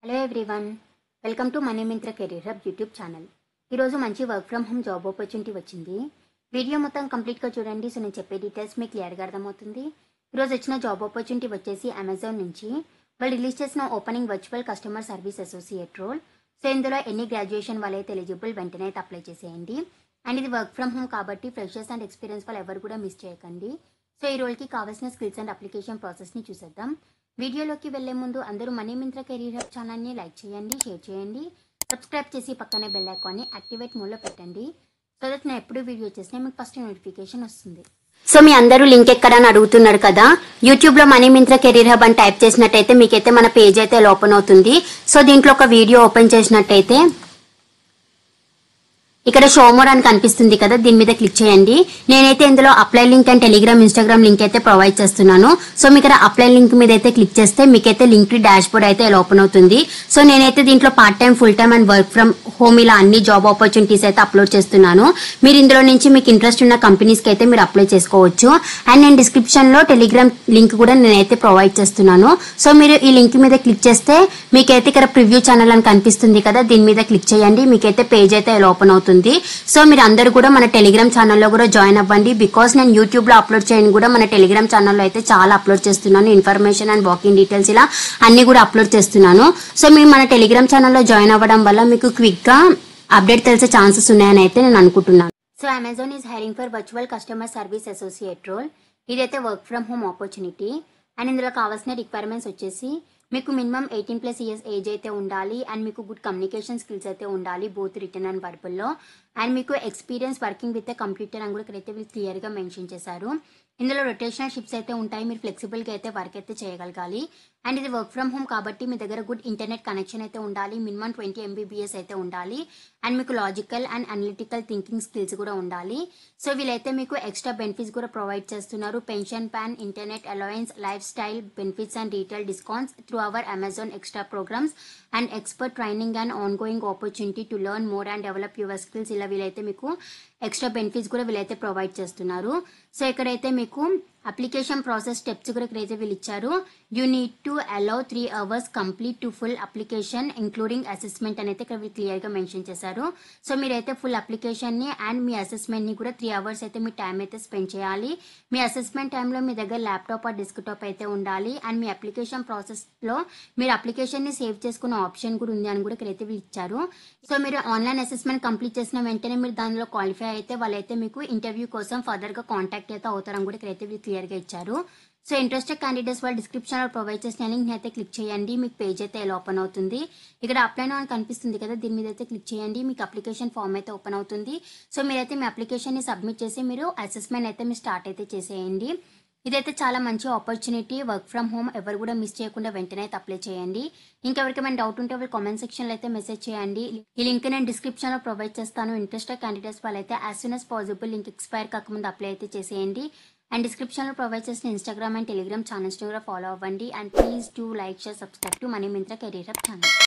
Hello everyone, welcome to money Myntra career hub YouTube channel. ఈరోజు మంచి work from home job opportunity వచ్చింది. Video మొత్తం కంప్లీట్గా చూడండి. సో నేను చెప్పే డీటెయిల్స్ మీకు క్లియర్గా అర్థమవుతుంది. ఈరోజు వచ్చిన జాబ్ ఆపర్చునిటీ వచ్చేసి అమెజాన్ నుంచి వాళ్ళు రిలీజ్ చేసిన opening virtual customer service associate role. So ఇందులో ఎన్ని గ్రాడ్యుయేషన్ వాళ్ళైతే ఎలిజిబుల్ వెంటనే అయితే అప్లై చేసేయండి. అండ్ ఇది వర్క్ ఫ్రమ్ హోమ్ కాబట్టి ఫ్రెషర్స్ అండ్ ఎక్స్పీరియన్స్ వాళ్ళు ఎవరు కూడా మిస్ చేయకండి. సో ఈ రోల్కి కావాల్సిన స్కిల్స్ అండ్ అప్లికేషన్ ప్రాసెస్ని చూసేద్దాం. వీడియోలోకి వెళ్లే ముందు అందరూ మనీ మింత్ర కెరీర్ హబ్ ఛానల్ని లైక్ చేయండి, షేర్ చేయండి, సబ్స్క్రైబ్ చేసి పక్కనే బెల్ ఐకాన్ని యాక్టివేట్ మోడ్లో పెట్టండి. సో దట్ నేను ఎప్పుడు వీడియో చేసినా మీకు ఫస్ట్ నోటిఫికేషన్ వస్తుంది. సో మీ అందరూ లింక్ ఎక్కడ అని అడుగుతున్నారు కదా, యూట్యూబ్లో మనీ మింత్ర కెరీర్ హబ్ అని టైప్ చేసినట్టయితే మీకైతే మన పేజ్ అయితే ఓపెన్ అవుతుంది. సో దీంట్లో ఒక వీడియో ఓపెన్ చేసినట్టయితే ఇక్కడ షో మోర్ అని కనిపిస్తుంది కదా, దీని మీద క్లిక్ చేయండి. నేనైతే ఇందులో apply link and Telegram, Instagram link అయితే ప్రొవైడ్ చేస్తున్నాను. సో మీకు ఇక్కడ అప్లై లింక్ మీద అయితే క్లిక్ చేస్తే మీకైతే లింక్ డాష్ బోర్డ్ అయితే ఇలా ఓపెన్ అవుతుంది. సో నేనైతే దీంట్లో part time, full time and work from home ఇలా అన్ని జాబ్ ఆపర్చునిటీస్ అయితే అప్లోడ్ చేస్తున్నాను. మీరు ఇందులో నుంచి మీకు ఇంట్రెస్ట్ ఉన్న కంపెనీస్కి అయితే మీరు అప్లై చేసుకోవచ్చు. అండ్ నేను డిస్క్రిప్షన్ లో టెలిగ్రామ్ లింక్ కూడా నేనైతే ప్రొవైడ్ చేస్తున్నాను. సో మీరు ఈ లింక్ మీద క్లిక్ చేస్తే మీకైతే ఇక్కడ ప్రివ్యూ ఛానల్ అని కనిపిస్తుంది కదా, దీని మీద క్లిక్ చేయండి. మీకైతే పేజ్ అయితే ఇలా ఓపెన్ అవుతుంది. సో మీరు అందరూ కూడా మన టెలిగ్రామ్ ఛానల్లో కూడా జాయిన్ అవ్వండి. బికాస్ నేను యూట్యూబ్ లో అప్లోడ్ చేయని కూడా మన టెలిగ్రామ్ ఛానల్లో అయితే చాలా అప్లోడ్ చేస్తున్నాను. ఇన్ఫర్మేషన్ అండ్ వాకింగ్ డీటెయిల్స్ ఇలా అన్ని కూడా అప్లోడ్ చేస్తున్నాను. సో మీరు మన టెలిగ్రామ్ ఛానల్లో జాయిన్ అవ్వడం వల్ల మీకు క్విక్ గా అప్డేట్ తెలిసే ఛాన్సెస్ ఉన్నాయని అయితే నేను అనుకుంటున్నాను. So Amazon is hiring for virtual customer service associate role. ఇదైతే work from home opportunity. And ఇందులో కావాల్సిన రిక్వైర్మెంట్స్ వచ్చేసి మీకు మినిమం 18+ ఇయర్స్ ఏజ్ అయితే ఉండాలి. అండ్ మీకు గుడ్ కమ్యూనికేషన్ స్కిల్స్ అయితే ఉండాలి, బోత్ రిటర్న్ అండ్ వర్బల్లో. అండ్ మీకు ఎక్స్పీరియన్స్ వర్కింగ్ విత్ కంప్యూటర్ అని కూడా ఇక్కడైతే వీళ్ళు క్లియర్గా మెన్షన్ చేశారు. ఇందులో రొటేషనల్ షిఫ్ట్స్ అయితే ఉంటాయి, మీరు ఫ్లెక్సిబుల్గా అయితే వర్క్ అయితే చేయగలగాలి. అండ్ ఇది వర్క్ ఫ్రమ్ హోమ్ కాబట్టి మీ దగ్గర గుడ్ ఇంటర్నెట్ కనెక్షన్ అయితే ఉండాలి, మినిమం 20 MBPS అయితే ఉండాలి. అండ్ మీకు logical and analytical thinking skills కూడా ఉండాలి. సో వీళ్ళైతే మీకు ఎక్స్ట్రా బెనిఫిట్స్ కూడా ప్రొవైడ్ చేస్తున్నారు. Pension plan, internet allowance, life style benefits and retail discounts through our Amazon extra programmes and expert training and ongoing opportunity to learn more and develop your skills. ఇలా వీళ్ళైతే మీకు extra benefits కూడా వీళ్ళైతే provide చేస్తున్నారు. So ఇక్కడైతే మీకు application process steps కూడా ఇక్కడైతే వీళ్ళు ఇచ్చారు. You need to allow 3 hours complete to full application including assessment అని అయితే ఇక్కడ వీళ్ళు క్లియర్గా మెన్షన్ చేశారు. సో మీరైతే ఫుల్ అప్లికేషన్ని అండ్ మీ అసెస్మెంట్ని కూడా 3 hours అయితే మీ టైం అయితే స్పెండ్ చేయాలి. మీ అసెస్మెంట్ టైంలో మీ దగ్గర ల్యాప్టాప్ ఆర్ డెస్క్టాప్ అయితే ఉండాలి. అండ్ మీ అప్లికేషన్ ప్రాసెస్లో మీరు అప్లికేషన్ని సేవ్ చేసుకునే ఆప్షన్ కూడా ఉంది అని కూడా ఇక్కడైతే వీళ్ళు ఇచ్చారు. సో మీరు ఆన్లైన్ అసెస్మెంట్ కంప్లీట్ చేసిన వెంటనే మీరు దానిలో క్వాలిఫై అయితే వాళ్ళైతే మీకు ఇంటర్వ్యూ కోసం ఫర్దర్గా కాంటాక్ట్ అయితే అవుతారని కూడా ఇక్కడైతే వీళ్ళు క్లియర్గా ఇచ్చారు. సో ఇంట్రెస్టెడ్ క్యాండిడేట్స్ వాళ్ళు డిస్క్రిప్షన్లో ప్రొవైడ్ చేసిన లింక్ అయితే క్లిక్ చేయండి. మీకు పేజ్ అయితే ఎలా ఓపెన్ అవుతుంది. ఇక్కడ అప్లై నౌ అని కనిపిస్తుంది కదా, దీని మీద అయితే క్లిక్ చేయండి. మీకు అప్లికేషన్ ఫామ్ అయితే ఓపెన్ అవుతుంది. సో మీరైతే మీ అప్లికేషన్ని సబ్మిట్ చేసి మీరు అసెస్మెంట్ అయితే మీరు స్టార్ట్ అయితే చేసేయండి. ఇదైతే చాలా మంచి ఆపర్చునిటీ, వర్క్ ఫ్రమ్ హోమ్. ఎవరు కూడా మిస్ చేయకుండా వెంటనే అయితే అప్లై చేయండి. ఇంకెవరికైనా డౌట్ ఉంటే వాళ్ళు కామెంట్ సెక్షన్లో అయితే మెసేజ్ చేయండి. ఈ లింక్ నేను డిస్క్రిప్షన్లో ప్రొవైడ్ చేస్తాను. ఇంట్రెస్టెడ్ క్యాండిడేట్స్ వాళ్ళైతే as soon as possible link expire కాకముందు అప్లై అయితే చేసేయండి. అండ్ డిస్క్రిప్షన్లో ప్రొవైడ్ చేసిన ఇన్స్టాగ్రామ్ అండ్ టెలిగ్రామ్ ఛానల్స్ని కూడా ఫాలో అవ్వండి. And please do like, share, subscribe to money Myntra career hub channel.